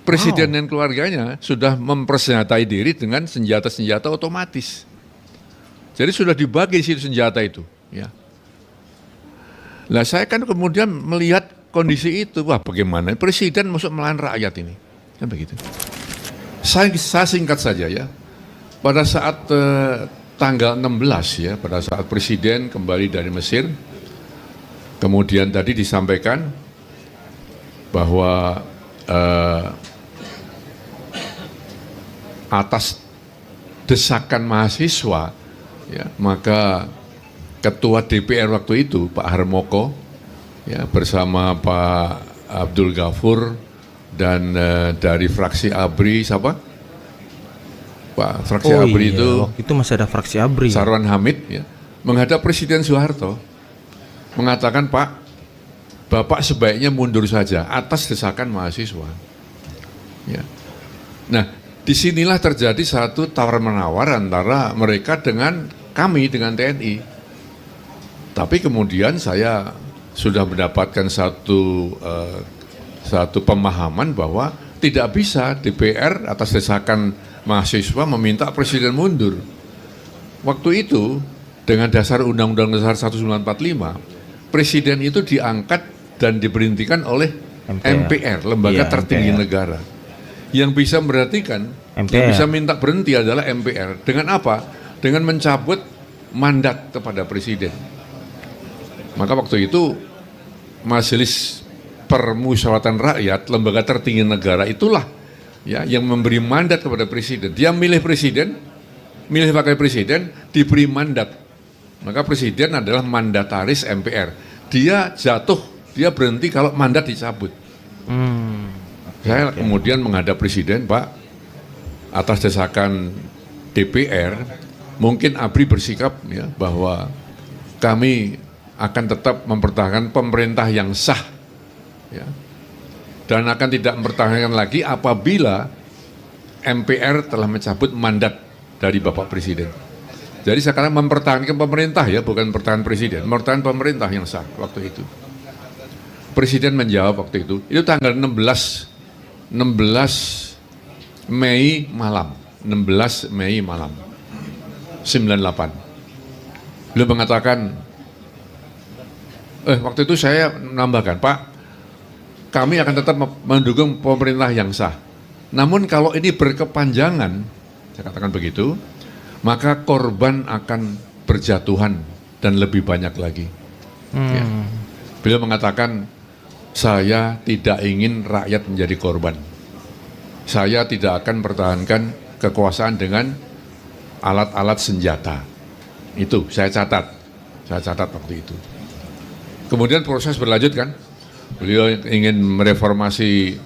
Presiden dan keluarganya sudah mempersenjatai diri dengan senjata-senjata otomatis. Jadi sudah dibagi senjata itu. Ya. Nah saya kan kemudian melihat kondisi itu, wah bagaimana Presiden masuk melawan rakyat ini. Kan begitu. Saya singkat saja ya. Pada saat tanggal 16 ya, pada saat Presiden kembali dari Mesir, kemudian tadi disampaikan bahwa atas desakan mahasiswa, ya, maka Ketua DPR waktu itu Pak Harmoko, ya, bersama Pak Abdul Ghafur dan dari fraksi ABRI siapa? Pak fraksi ABRI itu waktu itu masih ada fraksi ABRI. Sarwan Hamid, ya, menghadap Presiden Soeharto mengatakan, Pak, Bapak sebaiknya mundur saja atas desakan mahasiswa. Ya. Nah, disinilah terjadi satu tawar-menawar antara mereka dengan kami, dengan TNI. Tapi kemudian saya sudah mendapatkan satu pemahaman bahwa tidak bisa DPR atas desakan mahasiswa meminta Presiden mundur. Waktu itu dengan dasar Undang-Undang Dasar 1945, Presiden itu diangkat dan diberhentikan oleh MPR, lembaga tertinggi negara. Yang bisa memberhentikan, yang bisa minta berhenti adalah MPR. Dengan apa? Dengan mencabut mandat kepada Presiden. Maka waktu itu Majelis Permusyawaratan Rakyat, lembaga tertinggi negara itulah ya yang memberi mandat kepada Presiden. Dia milih Presiden, milih wakil Presiden, diberi mandat. Maka Presiden adalah mandataris MPR. Dia jatuh, dia berhenti kalau mandat dicabut. Saya kemudian menghadap Presiden, Pak, atas desakan DPR, mungkin ABRI bersikap ya bahwa kami akan tetap mempertahankan pemerintah yang sah, ya, dan akan tidak mempertahankan lagi apabila MPR telah mencabut mandat dari Bapak Presiden. Jadi sekarang mempertahankan pemerintah ya, bukan mempertahankan Presiden, mempertahankan pemerintah yang sah waktu itu. Presiden menjawab waktu itu tanggal 16 Mei malam, 16 Mei malam, 98. Beliau mengatakan, waktu itu saya menambahkan, Pak, kami akan tetap mendukung pemerintah yang sah. Namun kalau ini berkepanjangan, saya katakan begitu, maka korban akan berjatuhan dan lebih banyak lagi. Ya. Beliau mengatakan, saya tidak ingin rakyat menjadi korban. Saya tidak akan pertahankan kekuasaan dengan alat-alat senjata. Itu saya catat waktu itu. Kemudian proses berlanjut kan, beliau ingin mereformasi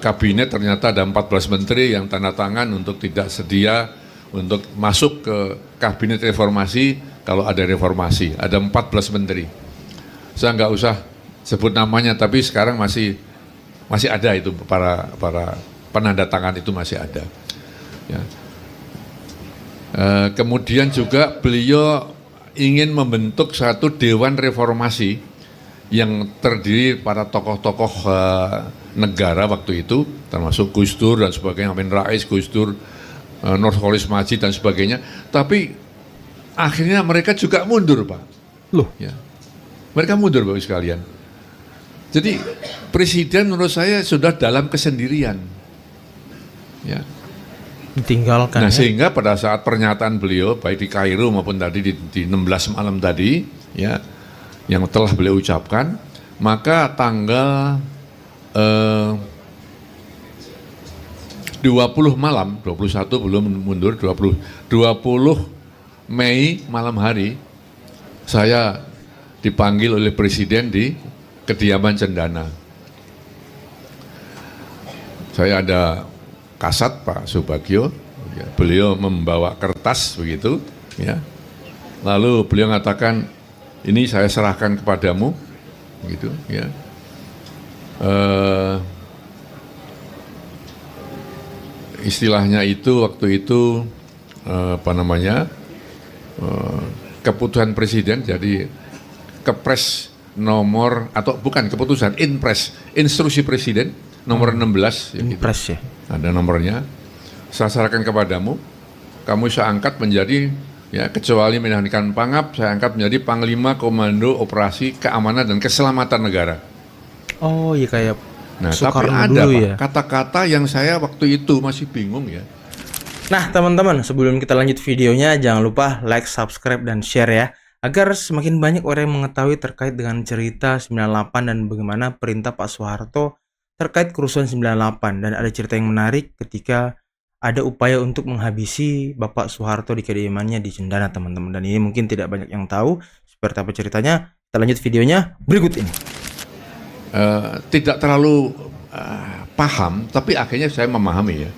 kabinet, ternyata ada 14 menteri yang tanda tangan untuk tidak sedia untuk masuk ke kabinet reformasi kalau ada reformasi. Ada 14 menteri. Saya nggak usah sebut namanya, tapi sekarang masih ada itu para penanda tangan itu masih ada. Ya. Kemudian juga beliau ingin membentuk satu dewan reformasi yang terdiri para tokoh-tokoh negara waktu itu, termasuk Gus Dur dan sebagainya, Amin Rais, Gus Dur, Nurholis Majid dan sebagainya. Tapi akhirnya mereka juga mundur, Pak. Loh, ya. Mereka mundur, Bapak sekalian. Jadi Presiden menurut saya sudah dalam kesendirian. Ya. Ditinggalkan. Nah, ya? sehingga pada saat pernyataan beliau baik di Kairo maupun tadi di 16 malam tadi, ya, yang telah beliau ucapkan, maka tanggal 20 malam, 21 belum mundur, 20 Mei malam hari, saya dipanggil oleh Presiden di kediaman Cendana. Saya ada kasat Pak Subagio, ya, beliau membawa kertas begitu, ya. Lalu beliau mengatakan, ini saya serahkan kepadamu, gitu, ya. Istilahnya itu waktu itu keputusan Presiden, jadi Kepres nomor atau bukan keputusan, Inpres, instruksi Presiden nomor 16 ya, gitu. Impres ya. Ada nomornya. Saya serahkan kepadamu. Kamu saya angkat menjadi, ya kecuali Menhan Pangap, saya angkat menjadi Panglima Komando Operasi Keamanan dan Keselamatan Negara. Oh iya kayak Nah, tapi Soekarno ada dulu Pak, ya. kata-kata yang saya waktu itu masih bingung ya. Nah teman-teman, sebelum kita lanjut videonya, jangan lupa like, subscribe, dan share ya, agar semakin banyak orang yang mengetahui terkait dengan cerita 98 dan bagaimana perintah Pak Soeharto terkait kerusuhan 98. Dan ada cerita yang menarik ketika ada upaya untuk menghabisi Bapak Soeharto di kediamannya di Cendana, teman-teman. Dan ini mungkin tidak banyak yang tahu seperti apa ceritanya. Kita lanjut videonya berikut ini. Tidak terlalu paham, tapi akhirnya saya memahami ya.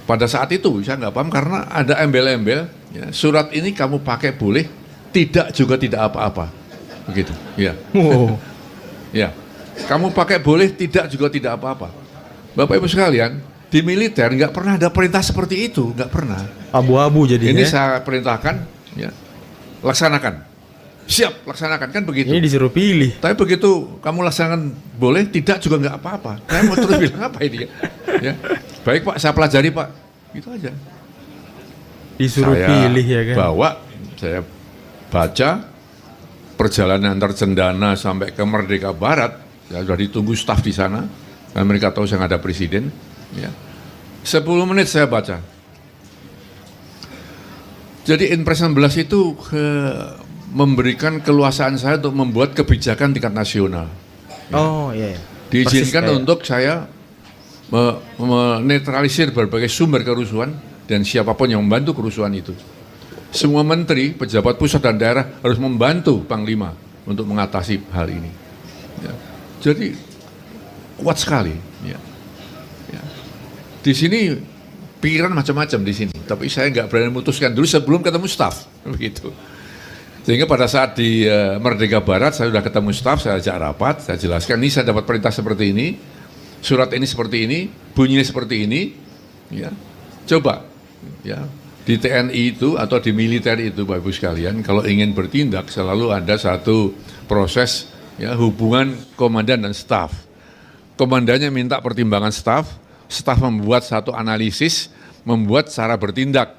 Pada saat itu saya nggak paham karena ada embel-embel, ya, surat ini kamu pakai boleh, tidak juga tidak apa-apa, begitu. Ya, Wow. ya, kamu pakai boleh, tidak juga tidak apa-apa. Bapak Ibu sekalian, di militer nggak pernah ada perintah seperti itu, nggak pernah. Abu-abu jadinya. Ini saya perintahkan, ya, laksanakan, siap laksanakan kan begitu. Ini disuruh pilih. Tapi begitu kamu laksanakan boleh, tidak juga nggak apa-apa. Saya mau terus bilang apa ini ya? Ya. Baik Pak, saya pelajari Pak. Gitu aja. Disuruh Saya pilih ya kan. saya baca perjalanan antar Cendana sampai ke Merdeka Barat. Saya sudah ditunggu staf di sana. Dan mereka tahu saya nggak ada presiden. Ya. 10 menit saya baca. Jadi Inpres 16 itu memberikan keluasaan saya untuk membuat kebijakan tingkat nasional. Oh iya. Iya. Diizinkan Persis kayak- untuk saya menetralisir berbagai sumber kerusuhan dan siapapun yang membantu kerusuhan itu. Semua menteri, pejabat pusat dan daerah harus membantu Panglima untuk mengatasi hal ini. Ya. Jadi kuat sekali. Ya. Ya. Di sini pikiran macam-macam di sini, tapi saya nggak berani memutuskan dulu sebelum ketemu staf, begitu. Sehingga pada saat di Merdeka Barat saya sudah ketemu staf, saya ajak rapat, saya jelaskan ini saya dapat perintah seperti ini, surat ini seperti ini, bunyinya seperti ini, ya. Coba, ya, di TNI itu atau di militer itu, Bapak Ibu sekalian, kalau ingin bertindak selalu ada satu proses, ya, hubungan komandan dan staf. Komandannya minta pertimbangan staf membuat satu analisis, membuat cara bertindak,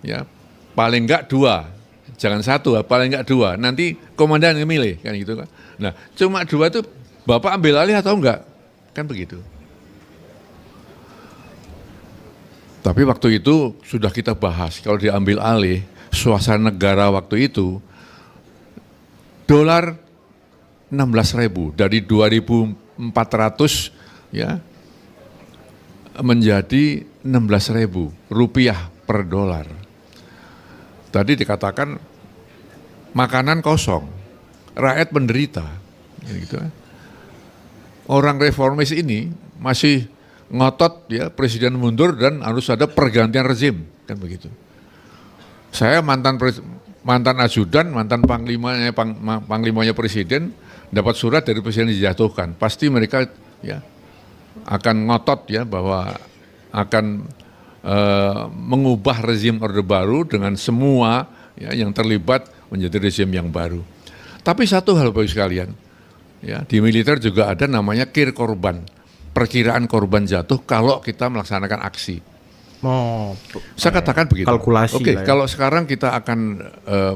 ya, paling enggak 2. Jangan 1, paling enggak 2. Nanti komandan yang milih, kan gitu kan. Nah, cuma 2 itu Bapak ambil alih atau enggak? Kan begitu. Tapi waktu itu sudah kita bahas, kalau diambil alih, suasana negara waktu itu, dolar 16.000 dari 2.400 ya menjadi 16.000 rupiah per dolar. Tadi dikatakan makanan kosong, rakyat menderita. Gitu. Orang reformis ini masih ngotot ya presiden mundur dan harus ada pergantian rezim, kan begitu. Saya mantan ajudan, mantan panglimanya presiden dapat surat dari presiden dijatuhkan. Pasti mereka ya akan ngotot ya bahwa akan mengubah rezim Orde Baru dengan semua ya, yang terlibat menjadi rezim yang baru. Tapi satu hal Bapak sekalian, ya, di militer juga ada namanya kir korban, perkiraan korban jatuh kalau kita melaksanakan aksi. Oh, Saya katakan begitu. kalkulasi Oke, lah ya. kalau sekarang kita akan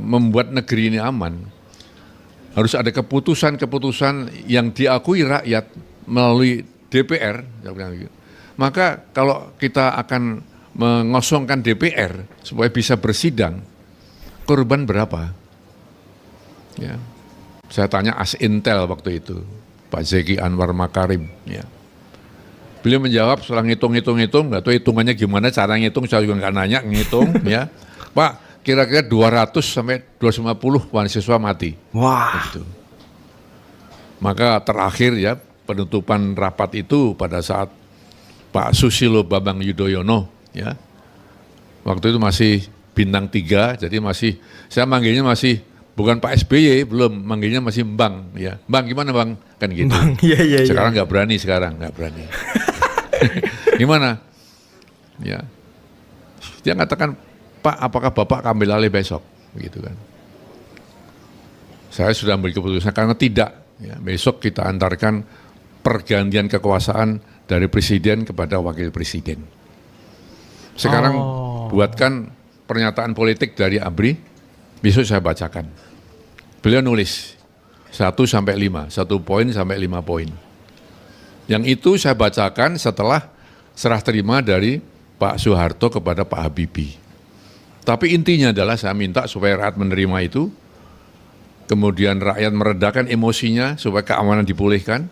membuat negeri ini aman, harus ada keputusan-keputusan yang diakui rakyat melalui DPR. Maka kalau kita akan mengosongkan DPR supaya bisa bersidang, korban berapa? Ya. Saya tanya Asintel waktu itu, Pak Zeki Anwar Makarim. Ya. Beliau menjawab setelah ngitung, nggak tahu hitungannya gimana, cara ngitung saya juga nggak nanya, ngitung. Ya. Pak, kira-kira 200 sampai 250 mahasiswa mati. Wah. Gitu. Maka terakhir ya penutupan rapat itu pada saat Pak Susilo Bambang Yudhoyono, ya, waktu itu masih bintang 3, jadi masih, saya manggilnya masih bukan Pak SBY, belum, manggilnya masih Bang, ya, Bang gimana Bang, kan gitu. Bang, iya. Sekarang nggak berani, nggak berani. Gimana? Ya, dia mengatakan, Pak, apakah Bapak ambil alih besok, begitu kan? Saya sudah ambil keputusan karena tidak, ya, besok kita antarkan pergantian kekuasaan dari presiden kepada wakil presiden. Sekarang buatkan pernyataan politik dari ABRI, besok saya bacakan. Beliau nulis 1-5, 1 poin sampai 5 poin. Yang itu saya bacakan setelah serah terima dari Pak Soeharto kepada Pak Habibie. Tapi intinya adalah saya minta supaya rakyat menerima itu, kemudian rakyat meredakan emosinya supaya keamanan dipulihkan.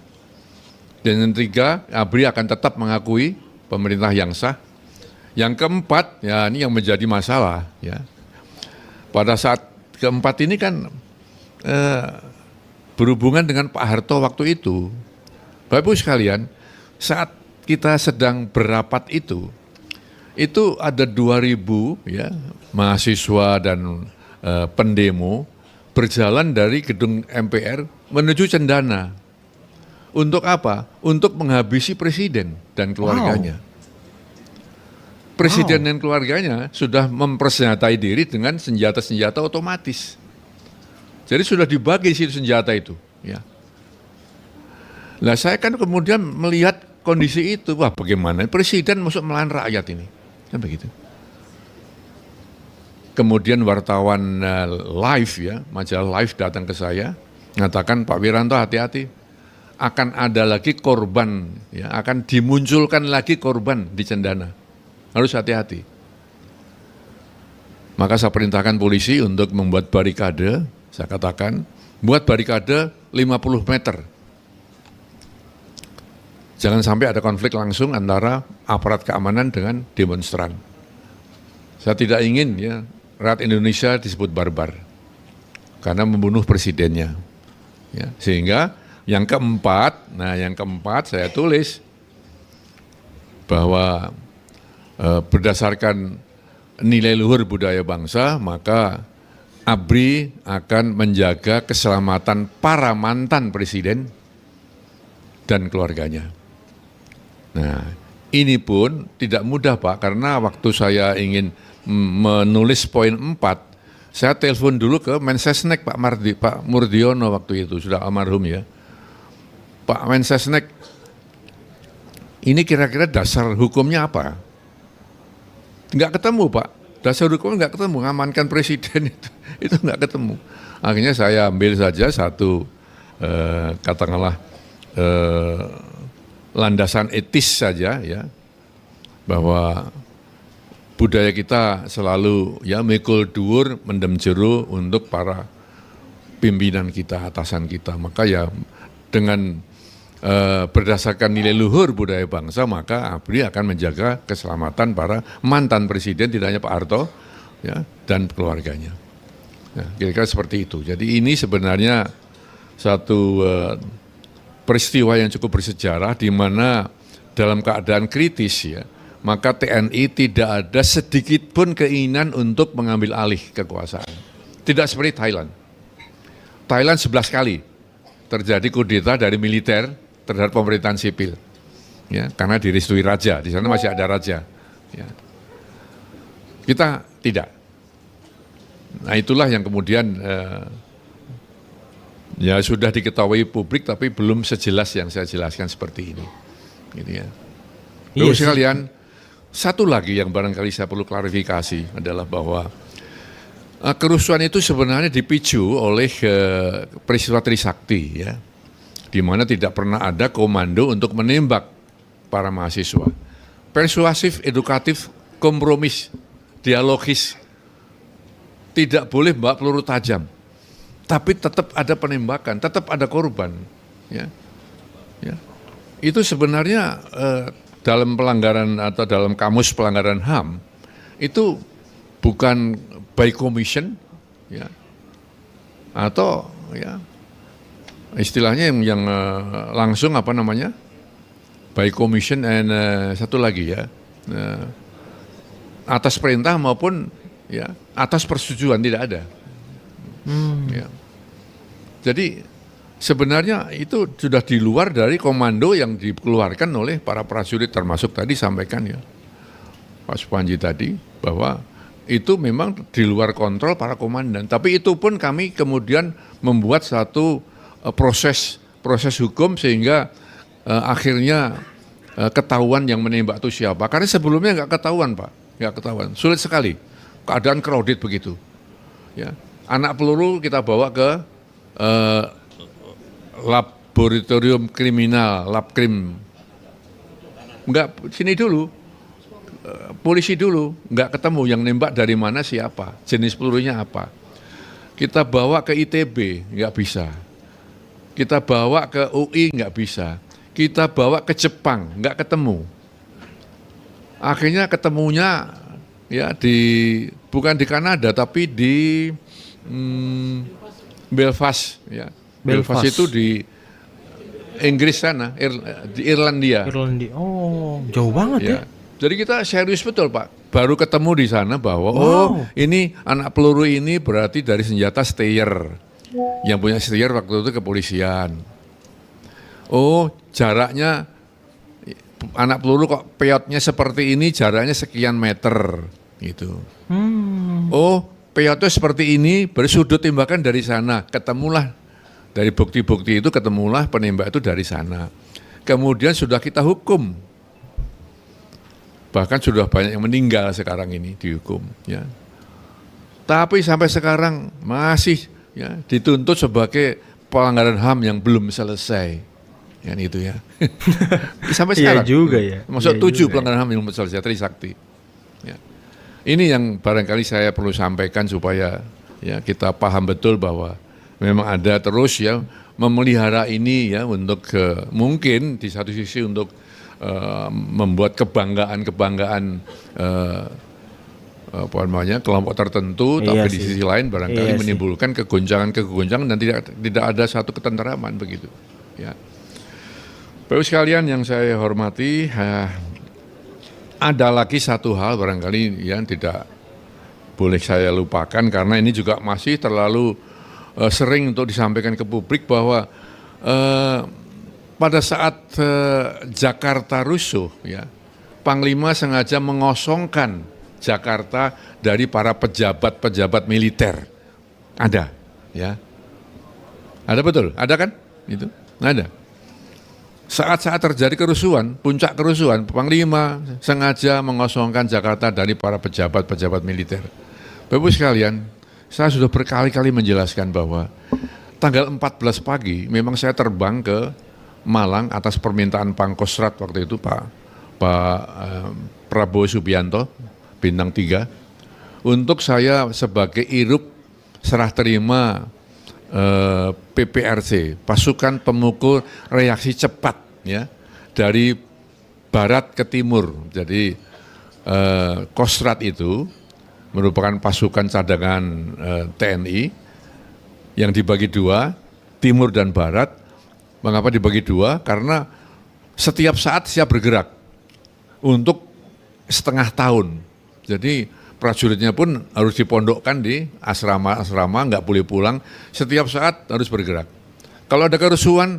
Dan yang ketiga, ABRI akan tetap mengakui pemerintah yang sah. Yang keempat, ya ini yang menjadi masalah. Ya. Pada saat keempat ini kan berhubungan dengan Pak Harto waktu itu. Bapak Ibu sekalian, saat kita sedang berapat itu ada 2.000 ya, mahasiswa dan pendemo berjalan dari gedung MPR menuju Cendana. Untuk apa? Untuk menghabisi presiden dan keluarganya. Presiden dan keluarganya sudah mempersenjatai diri dengan senjata-senjata otomatis. Jadi sudah dibagi senjata itu. Ya. Nah saya kan kemudian melihat kondisi itu, wah bagaimana presiden masuk melawan rakyat ini, kan begitu. Kemudian wartawan Live ya, majalah Live datang ke saya, mengatakan Pak Wiranto hati-hati, akan ada lagi korban, ya, akan dimunculkan lagi korban di Cendana, harus hati-hati. Maka saya perintahkan polisi untuk membuat barikade, saya katakan, buat barikade 50 meter. Jangan sampai ada konflik langsung antara aparat keamanan dengan demonstran. Saya tidak ingin ya rakyat Indonesia disebut barbar karena membunuh presidennya. Ya, sehingga yang keempat saya tulis bahwa berdasarkan nilai luhur budaya bangsa, maka ABRI akan menjaga keselamatan para mantan presiden dan keluarganya. Nah, ini pun tidak mudah Pak, karena waktu saya ingin menulis poin 4, saya telepon dulu ke Mensesnek Pak Murdiono waktu itu, sudah almarhum ya. Pak Mensesnek, ini kira-kira dasar hukumnya apa? Nggak ketemu Pak, dasar hukumnya nggak ketemu, ngamankan presiden itu nggak ketemu. Akhirnya saya ambil saja satu, katakanlah, landasan etis saja ya, bahwa budaya kita selalu ya mikul dhuwur mendem jero untuk para pimpinan kita, atasan kita. Maka ya dengan berdasarkan nilai luhur budaya bangsa, maka ABRI akan menjaga keselamatan para mantan presiden, tidak hanya Pak Harto ya, dan keluarganya. Nah, kira-kira seperti itu. Jadi ini sebenarnya satu peristiwa yang cukup bersejarah, di mana dalam keadaan kritis ya, maka TNI tidak ada sedikit pun keinginan untuk mengambil alih kekuasaan. Tidak seperti Thailand. Thailand 11 kali terjadi kudeta dari militer terhadap pemerintahan sipil, ya, karena direstui raja. Di sana masih ada raja. Ya. Kita tidak. Nah itulah yang kemudian ya sudah diketahui publik, tapi belum sejelas yang saya jelaskan seperti ini. Gitu ya. Bapak sekalian, satu lagi yang barangkali saya perlu klarifikasi adalah bahwa kerusuhan itu sebenarnya dipicu oleh peristiwa Trisakti, ya, di mana tidak pernah ada komando untuk menembak para mahasiswa. Persuasif, edukatif, kompromis, dialogis, tidak boleh bawa peluru tajam. Tapi tetap ada penembakan, tetap ada korban. Ya. Ya. Itu sebenarnya dalam pelanggaran atau dalam kamus pelanggaran HAM, itu bukan by commission, ya, atau ya istilahnya yang langsung apa namanya, by commission and satu lagi ya, atas perintah maupun ya atas persetujuan, tidak ada. Ya. Jadi sebenarnya itu sudah di luar dari komando yang dikeluarkan oleh para prajurit, termasuk tadi sampaikan ya Pak Supanji tadi, bahwa itu memang di luar kontrol para komandan. Tapi itu pun kami kemudian membuat satu proses hukum sehingga akhirnya ketahuan yang menembak itu siapa. Karena sebelumnya nggak ketahuan, Pak, nggak ketahuan, sulit sekali. Keadaan crowded begitu. Ya, anak peluru kita bawa ke laboratorium kriminal, labkrim. Enggak, sini dulu, polisi dulu, nggak ketemu yang nembak dari mana siapa, jenis pelurunya apa. Kita bawa ke ITB, nggak bisa. Kita bawa ke UI, nggak bisa. Kita bawa ke Jepang, nggak ketemu. Akhirnya ketemunya ya bukan di Kanada tapi di Belfast, ya. Belfast itu di Inggris sana, di Irlandia. Oh, jauh banget ya. Jadi kita serius betul, Pak. Baru ketemu di sana bahwa oh ini anak peluru ini berarti dari senjata Steyr. Yang punya Steyr waktu itu kepolisian. Oh, jaraknya anak peluru kok peotnya seperti ini, jaraknya sekian meter gitu. Oh, peotnya seperti ini, bersudut tembakan dari sana. Ketemulah dari bukti-bukti itu, ketemulah penembak itu dari sana. Kemudian sudah kita hukum. Bahkan sudah banyak yang meninggal sekarang ini dihukum, ya. Tapi sampai sekarang masih ya dituntut sebagai pelanggaran HAM yang belum selesai, kan itu ya. Sampai sekarang. Iya juga ya. Masuk 7 pelanggaran HAM yang belum selesai, Trisakti. Ya. Ini yang barangkali saya perlu sampaikan supaya ya kita paham betul bahwa memang ada terus ya memelihara ini ya untuk mungkin di satu sisi untuk membuat kebanggaan apa namanya kelompok tertentu, tapi di sisi lain barangkali menimbulkan kegoncangan dan tidak ada satu ketenteraman begitu. Ya, Bapak sekalian yang saya hormati, ada lagi satu hal barangkali yang tidak boleh saya lupakan karena ini juga masih terlalu sering untuk disampaikan ke publik bahwa pada saat Jakarta rusuh, ya, Panglima sengaja mengosongkan Jakarta dari para pejabat-pejabat militer. Ada, ya, ada betul, ada kan? Itu ada. Saat-saat terjadi kerusuhan, puncak kerusuhan, Panglima sengaja mengosongkan Jakarta dari para pejabat-pejabat militer. Bapak sekalian, saya sudah berkali-kali menjelaskan bahwa tanggal 14 pagi memang saya terbang ke Malang atas permintaan Pangkostrat waktu itu Pak Prabowo Subianto, Bintang 3, untuk saya sebagai irup serah terima PPRC, pasukan pemukul reaksi cepat, ya, dari barat ke timur. Jadi Kostrat itu merupakan pasukan cadangan TNI yang dibagi dua, timur dan barat. Mengapa dibagi dua? Karena setiap saat siap bergerak untuk setengah tahun. Jadi prajuritnya pun harus dipondokkan di asrama-asrama, nggak boleh pulang. Setiap saat harus bergerak. Kalau ada kerusuhan,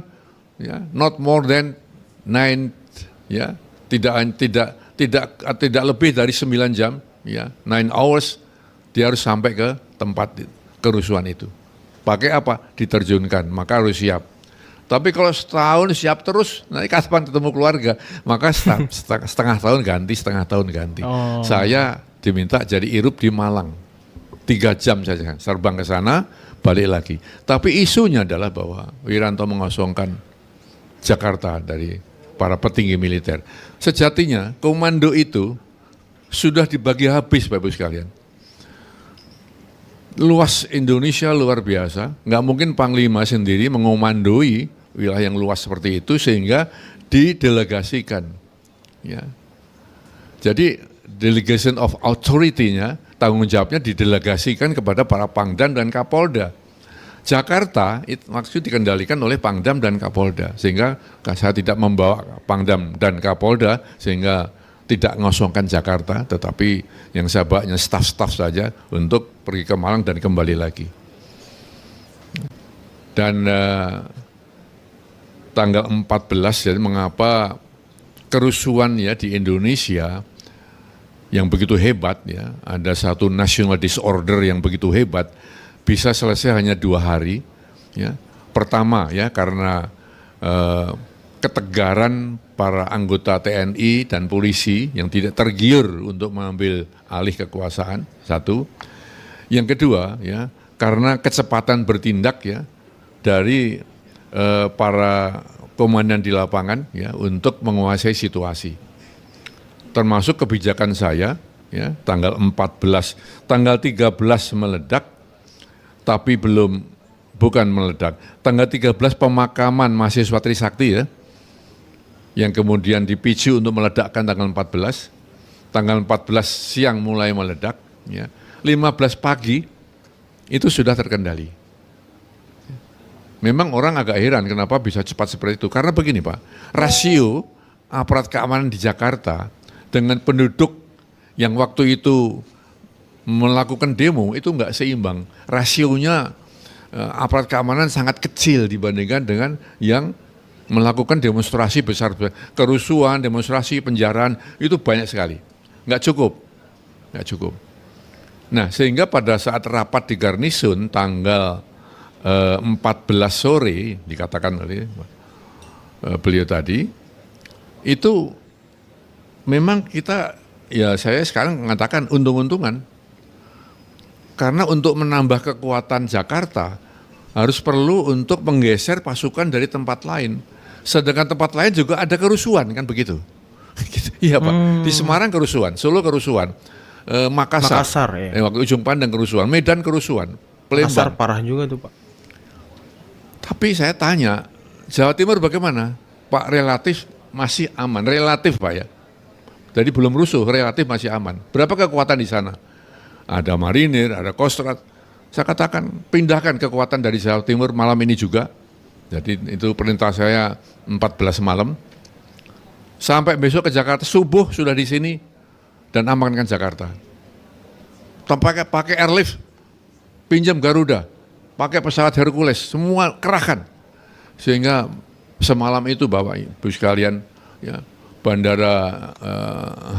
ya, not more than 9, ya, tidak lebih dari 9 jam, ya, 9 hours, dia harus sampai ke tempat kerusuhan itu. Pakai apa? Diterjunkan, maka harus siap. Tapi kalau setahun siap terus, nanti kapan ketemu keluarga? Maka setengah tahun ganti, setengah tahun ganti. Saya diminta jadi irup di Malang. 3 jam saja, terbang ke sana, balik lagi. Tapi isunya adalah bahwa Wiranto mengosongkan Jakarta dari para petinggi militer. Sejatinya komando itu sudah dibagi habis Bapak Ibu sekalian. Luas Indonesia luar biasa, nggak mungkin Panglima sendiri mengomandoi wilayah yang luas seperti itu sehingga didelegasikan. Ya. Jadi delegation of authority-nya, tanggung jawabnya didelegasikan kepada para Pangdam dan Kapolda. Jakarta itu maksud dikendalikan oleh Pangdam dan Kapolda, sehingga saya tidak membawa Pangdam dan Kapolda sehingga tidak ngosongkan Jakarta, tetapi yang saya bawa staf-staf saja untuk pergi ke Malang dan kembali lagi. Dan tanggal 14, jadi mengapa kerusuhan ya di Indonesia yang begitu hebat, ya, ada satu national disorder yang begitu hebat, bisa selesai hanya 2 hari. Ya. Pertama ya karena ketegaran para anggota TNI dan polisi yang tidak tergiur untuk mengambil alih kekuasaan, satu. Yang kedua, ya, karena kecepatan bertindak ya dari para komandan di lapangan ya untuk menguasai situasi. Termasuk kebijakan saya ya tanggal 13 meledak, tapi bukan meledak. Tanggal 13 pemakaman mahasiswa Trisakti ya, yang kemudian dipicu untuk meledakkan tanggal 14. Tanggal 14 siang mulai meledak, ya. 15 pagi itu sudah terkendali. Memang orang agak heran kenapa bisa cepat seperti itu. Karena begini Pak, rasio aparat keamanan di Jakarta dengan penduduk yang waktu itu melakukan demo itu enggak seimbang. Rasionya aparat keamanan sangat kecil dibandingkan dengan yang melakukan demonstrasi besar, kerusuhan, demonstrasi, penjaraan, itu banyak sekali. Nggak cukup. Nah, sehingga pada saat rapat di Garnisun tanggal 14 sore, dikatakan oleh beliau tadi, itu memang kita, ya saya sekarang mengatakan untung-untungan. Karena untuk menambah kekuatan Jakarta, harus perlu untuk menggeser pasukan dari tempat lain. Sedangkan tempat lain juga ada kerusuhan, kan begitu? Iya Pak, di Semarang kerusuhan, Solo kerusuhan, Makassar ya. Waktu Ujung Pandang kerusuhan, Medan kerusuhan, Palembang. Makassar parah juga tuh Pak. Tapi saya tanya, Jawa Timur bagaimana? Pak, relatif masih aman, relatif Pak ya. Jadi belum rusuh, relatif masih aman. Berapa kekuatan di sana? Ada marinir, ada kostrat. Saya katakan pindahkan kekuatan dari Jawa Timur malam ini juga. Jadi itu perintah saya 14 malam. Sampai besok ke Jakarta, subuh sudah di sini dan amankan Jakarta. Pakai airlift, pinjam Garuda, pakai pesawat Hercules, semua kerahkan. Sehingga semalam itu Bapak Ibu sekalian, ya, Bandara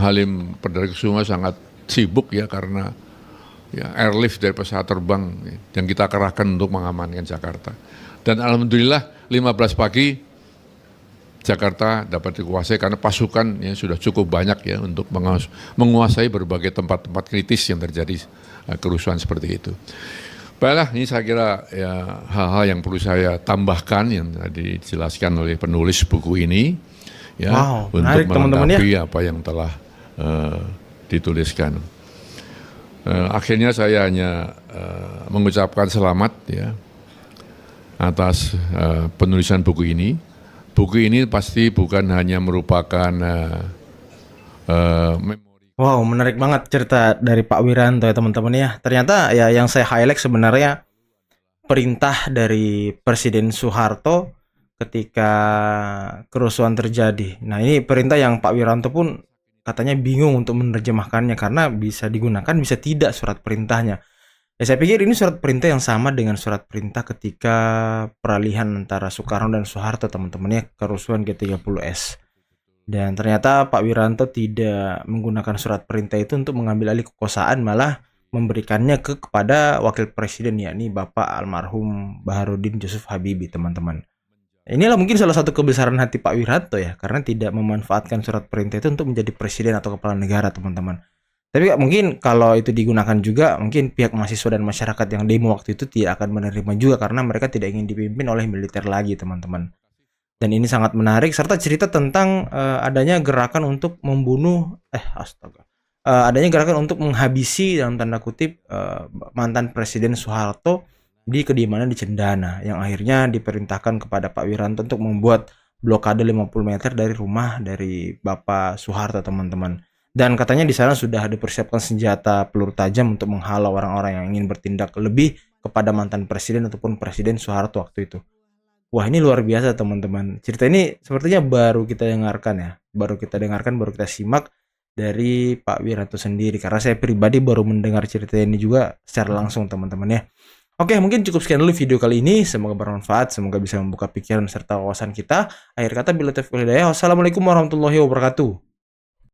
Halim Perdana Kusuma sangat sibuk ya karena ya, airlift dari pesawat terbang yang kita kerahkan untuk mengamankan Jakarta. Dan alhamdulillah 15 pagi Jakarta dapat dikuasai karena pasukan ya, sudah cukup banyak ya untuk menguasai berbagai tempat-tempat kritis yang terjadi kerusuhan seperti itu. Baiklah, ini saya kira ya, hal-hal yang perlu saya tambahkan yang tadi dijelaskan oleh penulis buku ini ya, untuk melengkapi ya, apa yang telah dituliskan. Akhirnya saya hanya mengucapkan selamat ya atas penulisan buku ini. Buku ini pasti bukan hanya merupakan memori. Wow, menarik banget cerita dari Pak Wiranto ya teman-teman ya. Ternyata ya yang saya highlight sebenarnya perintah dari Presiden Soeharto ketika kerusuhan terjadi. Nah ini perintah yang Pak Wiranto pun katanya bingung untuk menerjemahkannya karena bisa digunakan bisa tidak surat perintahnya. Ya, saya pikir ini surat perintah yang sama dengan surat perintah ketika peralihan antara Soekarno dan Soeharto teman-teman ya, kerusuhan G30S. Dan ternyata Pak Wiranto tidak menggunakan surat perintah itu untuk mengambil alih kekuasaan, malah memberikannya kepada wakil presiden yakni Bapak almarhum Baharudin Yusuf Habibie teman-teman. Inilah mungkin salah satu kebesaran hati Pak Wiranto ya, karena tidak memanfaatkan surat perintah itu untuk menjadi presiden atau kepala negara teman-teman. Tapi mungkin kalau itu digunakan juga, mungkin pihak mahasiswa dan masyarakat yang demo waktu itu tidak akan menerima juga karena mereka tidak ingin dipimpin oleh militer lagi teman-teman. Dan ini sangat menarik serta cerita tentang adanya gerakan untuk membunuh adanya gerakan untuk menghabisi dalam tanda kutip mantan Presiden Soeharto di kediamannya di Cendana yang akhirnya diperintahkan kepada Pak Wiranto untuk membuat blokade 50 meter dari rumah dari Bapak Soeharto teman-teman. Dan katanya di sana sudah dipersiapkan senjata peluru tajam untuk menghalau orang-orang yang ingin bertindak lebih kepada mantan presiden ataupun Presiden Soeharto waktu itu. Wah, ini luar biasa teman-teman. Cerita ini sepertinya baru kita dengarkan ya. Baru kita simak dari Pak Wiranto sendiri. Karena saya pribadi baru mendengar cerita ini juga secara langsung teman-teman ya. Oke, mungkin cukup sekian dulu video kali ini. Semoga bermanfaat, semoga bisa membuka pikiran serta wawasan kita. Akhir kata, billahi taufiq wal hidayah. Wassalamualaikum warahmatullahi wabarakatuh.